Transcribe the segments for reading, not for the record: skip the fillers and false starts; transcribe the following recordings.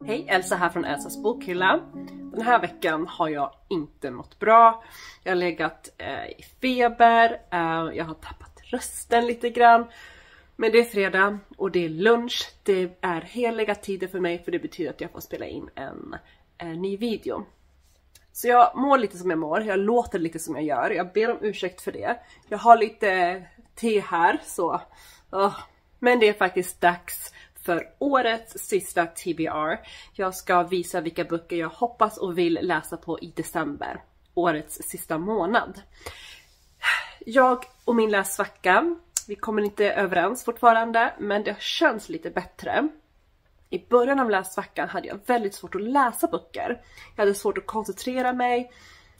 Hej, Elsa här från Elsas bokhylla. Den här veckan har jag inte mått bra. Jag har legat i feber, jag har tappat rösten lite grann. Men det är fredag och det är lunch. Det är heliga tider för mig, för det betyder att jag får spela in en ny video. Så jag mår lite som jag mår, jag låter lite som jag gör. Jag ber om ursäkt för det. Jag har lite te här, så... Men det är faktiskt dags för årets sista TBR. Jag ska visa vilka böcker jag hoppas och vill läsa på i december. Årets sista månad. Jag och min lässvacka, vi kommer inte överens fortfarande, men det känns lite bättre. I början av lässvackan hade jag väldigt svårt att läsa böcker. Jag hade svårt att koncentrera mig.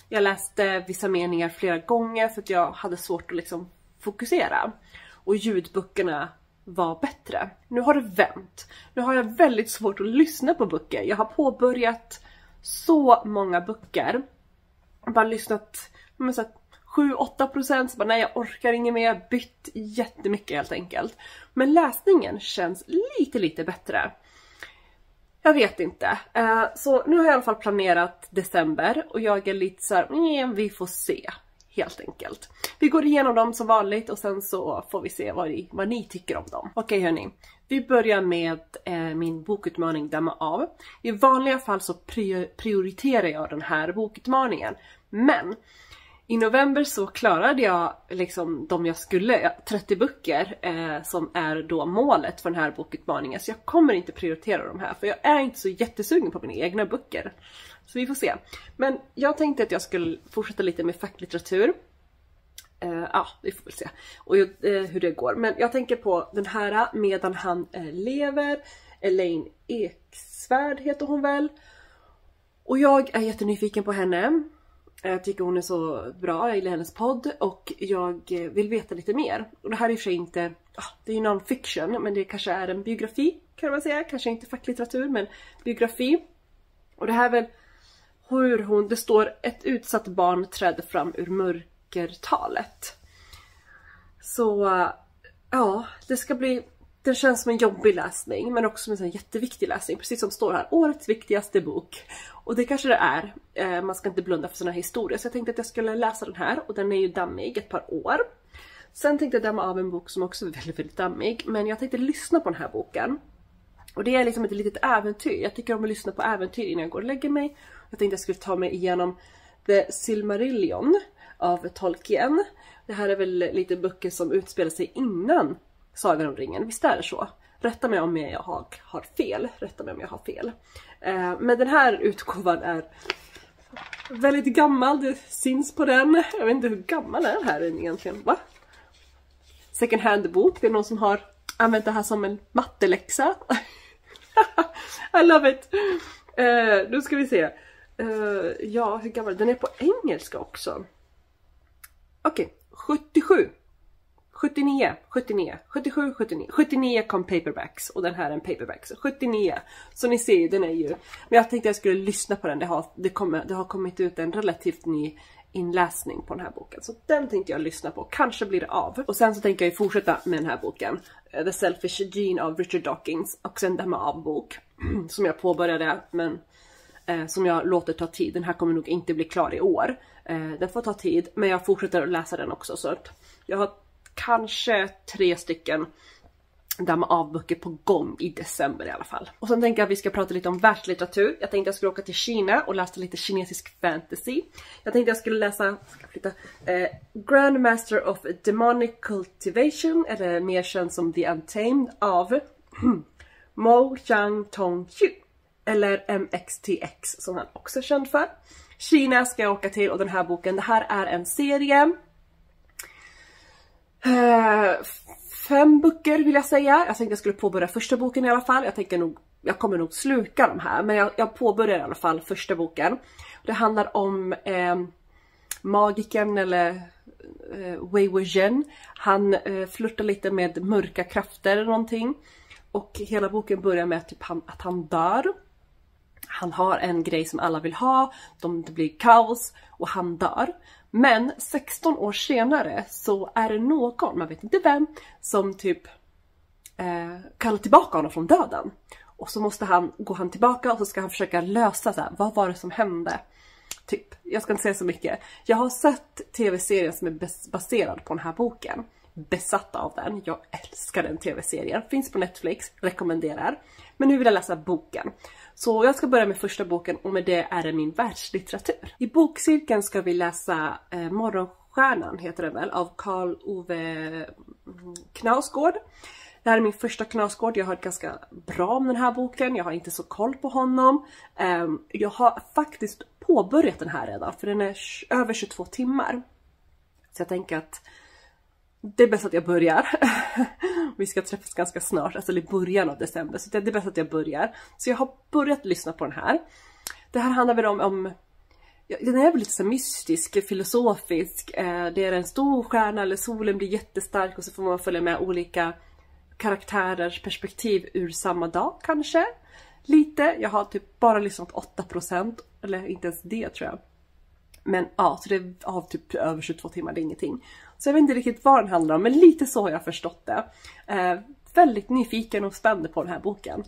Jag läste vissa meningar flera gånger för att jag hade svårt att liksom fokusera. Och ljudböckerna var bättre. Nu har det vänt. Nu har jag väldigt svårt att lyssna på böcker. Jag har påbörjat så många böcker. Jag har bara lyssnat 7-8%. Så bara, nej, jag orkar inget mer. Jag har bytt jättemycket helt enkelt. Men läsningen känns lite bättre. Jag vet inte. Så nu har jag i alla fall planerat december. Och jag är lite så här, vi får se. Helt enkelt. Vi går igenom dem som vanligt och sen så får vi se vad ni tycker om dem. Okej hörni, vi börjar med min bokutmaning Damma av. I vanliga fall så prioriterar jag den här bokutmaningen. Men i november så klarade jag liksom de jag skulle, 30 böcker som är då målet för den här bokutmaningen. Så jag kommer inte prioritera de här, för jag är inte så jättesugen på mina egna böcker. Så vi får se. Men jag tänkte att jag skulle fortsätta lite med facklitteratur. Vi får väl se och hur det går. Men jag tänker på den här Medan han lever. Elaine Eksvärd heter hon väl. Och jag är jättenyfiken på henne. Jag tycker hon är så bra, jag gillar hennes podd och jag vill veta lite mer. Och det här är i och för sig inte, det är ju non-fiction, men det kanske är en biografi kan man säga. Kanske inte facklitteratur, men biografi. Och det här är väl hur det står ett utsatt barn trädde fram ur mörkertalet. Så det ska bli, det känns som en jobbig läsning, men också som en jätteviktig läsning. Precis som står här, årets viktigaste bok. Och det kanske det är. Man ska inte blunda för såna här historier. Så jag tänkte att jag skulle läsa den här. Och den är ju dammig ett par år. Sen tänkte jag damma av en bok som också är väldigt dammig. Men jag tänkte lyssna på den här boken. Och det är liksom ett litet äventyr. Jag tycker om att lyssna på äventyr innan jag går och lägger mig. Jag tänkte att jag skulle ta mig igenom The Silmarillion av Tolkien. Det här är väl lite böcker som utspelar sig innan Sagan om ringen. Visst är det så? Rätta mig om jag har fel. Men den här utgåvan är väldigt gammal. Det syns på den. Jag vet inte hur gammal är den här egentligen. Va? Second hand bok. Det är någon som har använt det här som en matteläxa. I love it. Nu ska vi se. Hur gammal? Den är på engelska också. Okej, 77. 79 kom paperbacks och den här är en paperback, så 79. Så ni ser ju, den är ju, men jag tänkte jag skulle lyssna på den. Det har kommit ut en relativt ny inläsning på den här boken, så den tänkte jag lyssna på. Kanske blir det av. Och sen så tänker jag fortsätta med den här boken, The Selfish Gene av Richard Dawkins, också en damma av bok som jag påbörjade, men som jag låter ta tid. Den här kommer nog inte bli klar i år. Den får ta tid, men jag fortsätter att läsa den också, så att jag har kanske 3 stycken damma av böcker på gång i december i alla fall. Och sen tänker jag att vi ska prata lite om världslitteratur. Jag tänkte jag skulle åka till Kina och läsa lite kinesisk fantasy. Jag tänkte jag skulle läsa Grandmaster of Demonic Cultivation, eller mer känd som The Untamed, av Mo Chang-Tong-Hu, eller MXTX som han också är känd för. Kina ska jag åka till, och den här boken, det här är en serie. 5 böcker vill jag säga. Jag tänkte jag skulle påbörja första boken i alla fall. Jag kommer nog sluka de här, men jag påbörjar i alla fall första boken. Det handlar om magiken, eller Wei Wuxian. Han flirtar lite med mörka krafter eller någonting. Och hela boken börjar med att han dör. Han har en grej som alla vill ha. Det blir kaos och han dör. Men 16 år senare så är det någon, man vet inte vem, som typ kallar tillbaka honom från döden. Och så måste han tillbaka och så ska han försöka lösa så här, vad var det som hände? Typ, jag ska inte säga så mycket. Jag har sett tv-serien som är baserad på den här boken. Besatt av den. Jag älskar den tv-serien. Finns på Netflix. Rekommenderar. Men nu vill jag läsa boken. Så jag ska börja med första boken och med det är det min världslitteratur. I bokcirkeln ska vi läsa Morgonstjärnan heter den väl av Karl Ove Knausgård. Det här är min första Knausgård. Jag har hört ganska bra om den här boken. Jag har inte så koll på honom. Jag har faktiskt påbörjat den här redan. För den är över 22 timmar. Så jag tänker att det är bäst att jag börjar. Vi ska träffas ganska snart. Alltså i början av december. Så det är bäst att jag börjar. Så jag har börjat lyssna på den här. Det här handlar väl om den är väl lite så mystisk, filosofisk. Det är en stor stjärna eller solen blir jättestark. Och så får man följa med olika karaktärers perspektiv ur samma dag kanske. Lite, jag har typ bara lyssnat 8%. Eller inte ens det tror jag. Men ja, så det är av typ över 22 timmar, det är ingenting. Så jag vet inte riktigt vad den handlar om, men lite så har jag förstått det. Väldigt nyfiken och spänd på den här boken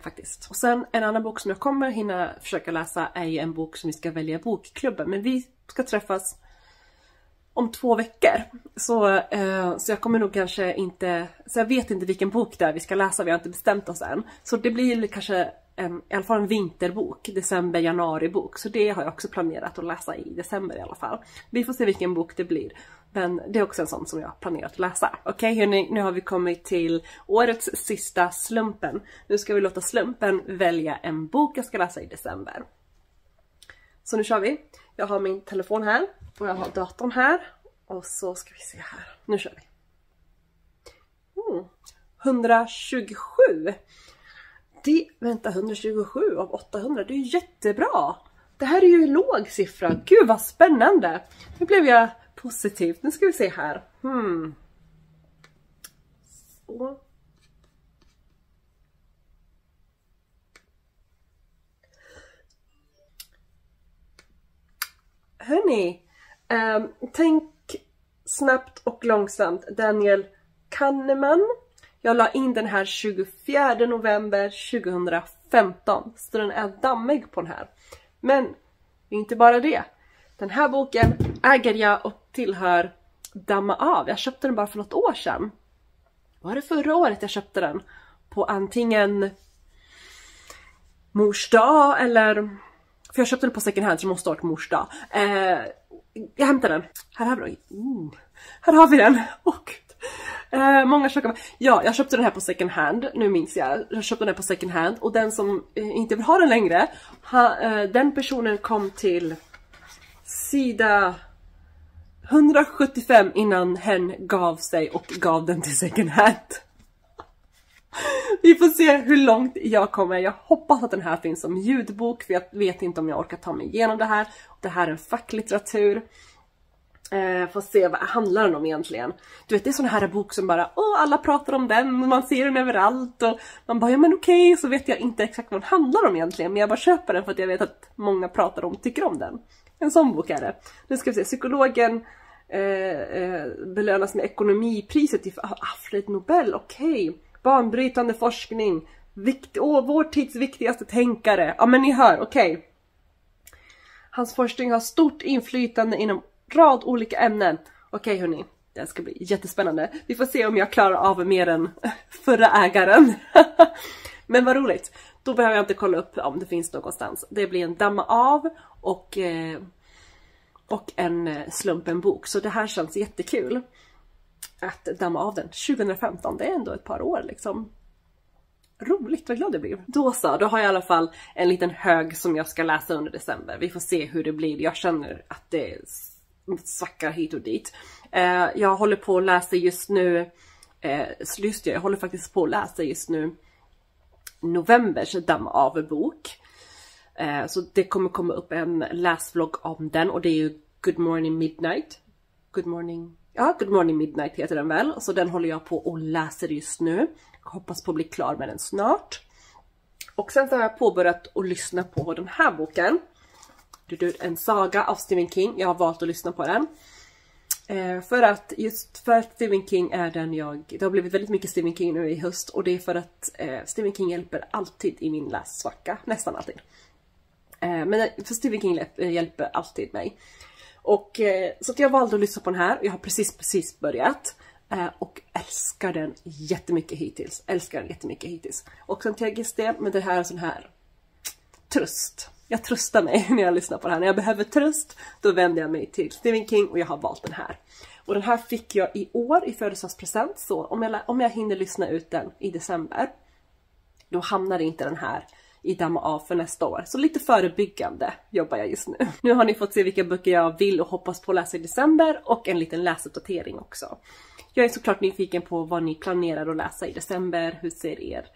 faktiskt. Och sen en annan bok som jag kommer hinna försöka läsa är en bok som vi ska välja i bokklubben. Men vi ska träffas om 2 veckor. Så jag kommer nog kanske inte... Så jag vet inte vilken bok det är vi ska läsa. Vi har inte bestämt oss än. Så det blir kanske i alla fall en vinterbok. December-januari bok. Så det har jag också planerat att läsa i december i alla fall. Vi får se vilken bok det blir. Men det är också en sån som jag har planerat att läsa. Okej hörni, nu har vi kommit till årets sista slumpen. Nu ska vi låta slumpen välja en bok jag ska läsa i december. Så nu kör vi. Jag har min telefon här. Och jag har datorn här. Och så ska vi se här. Nu kör vi. 127. Vänta, 127 av 800. Det är ju jättebra. Det här är ju en låg siffra. Gud vad spännande. Nu blev jag positiv. Nu ska vi se här. Så. Hörni. Tänk snabbt och långsamt. Daniel Kahneman. Jag la in den här 24 november 2015. Så den är dammig på den här. Men inte bara det. Den här boken äger jag och tillhör Damma av. Jag köpte den bara för något år sedan. Var det förra året jag köpte den? På antingen mors dag eller... För jag köpte den på second hand så det måste ha varit mors dag. Jag hämtar den. Här har vi den. Många köper. Ja, jag köpte den här på second hand. Nu minns jag. Jag köpte den här på second hand. Och den som inte vill ha den längre. Den personen kom till sida 175 innan hen gav sig och gav den till second hand. Vi får se hur långt jag kommer. Jag hoppas att den här finns som ljudbok. För jag vet inte om jag orkar ta mig igenom det här. Det här är en facklitteratur. Får se vad handlar den om egentligen. Du vet, det är sån här bok som bara alla pratar om den, man ser den överallt och man bara, ja men okej, så vet jag inte exakt vad den handlar om egentligen, men jag bara köper den för att jag vet att många tycker om den. En sån bok är det. Nu ska vi se, psykologen belönas med ekonomipriset till Alfred Nobel, okej. Banbrytande forskning, vår tids viktigaste tänkare. Ja men ni hör, okej. Hans forskning har stort inflytande inom rad olika ämnen. Okej hörni, det ska bli jättespännande. Vi får se om jag klarar av mer än förra ägaren. Men vad roligt. Då behöver jag inte kolla upp om det finns någonstans. Det blir en damma av och en slumpenbok. Så det här känns jättekul. Att damma av den 2015. Det är ändå ett par år liksom. Roligt, vad glad jag blir. Då har jag i alla fall en liten hög som jag ska läsa under december. Vi får se hur det blir. Jag känner att det svackar hit och dit. Jag håller på att läsa just nu. Jag håller faktiskt på att läsa just nu novembers damma av bok. Så det kommer komma upp en läsvlogg om den. Och det är ju Good Morning Midnight. Good Morning Midnight heter den väl. Så den håller jag på och läser just nu. Jag hoppas på att bli klar med den snart. Och sen så har jag påbörjat att lyssna på den här boken. En saga av Stephen King. Jag har valt att lyssna på den. För att Stephen King är det har blivit väldigt mycket Stephen King nu i höst, och det är för att Stephen King hjälper alltid i min lässvacka, nästan alltid. Men för Stephen King hjälper alltid mig. Och så att jag valde att lyssna på den här, och jag har precis börjat. Och älskar den jättemycket hittills. Och sen tilläggs det, men det här är en sån här tröst. Jag tröstar mig när jag lyssnar på det här. När jag behöver tröst, då vänder jag mig till Stephen King, och jag har valt den här. Och den här fick jag i år i födelsedagspresent, så om jag hinner lyssna ut den i december, då hamnar inte den här i damma av för nästa år. Så lite förebyggande jobbar jag just nu. Nu har ni fått se vilka böcker jag vill och hoppas på att läsa i december, och en liten läsuppdatering också. Jag är såklart nyfiken på vad ni planerar att läsa i december. Hur ser er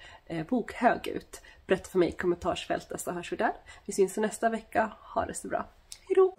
bokhög ut? Berätta för mig i kommentarsfältet, så hörs vi där. Vi syns nästa vecka. Ha det så bra. Hej då!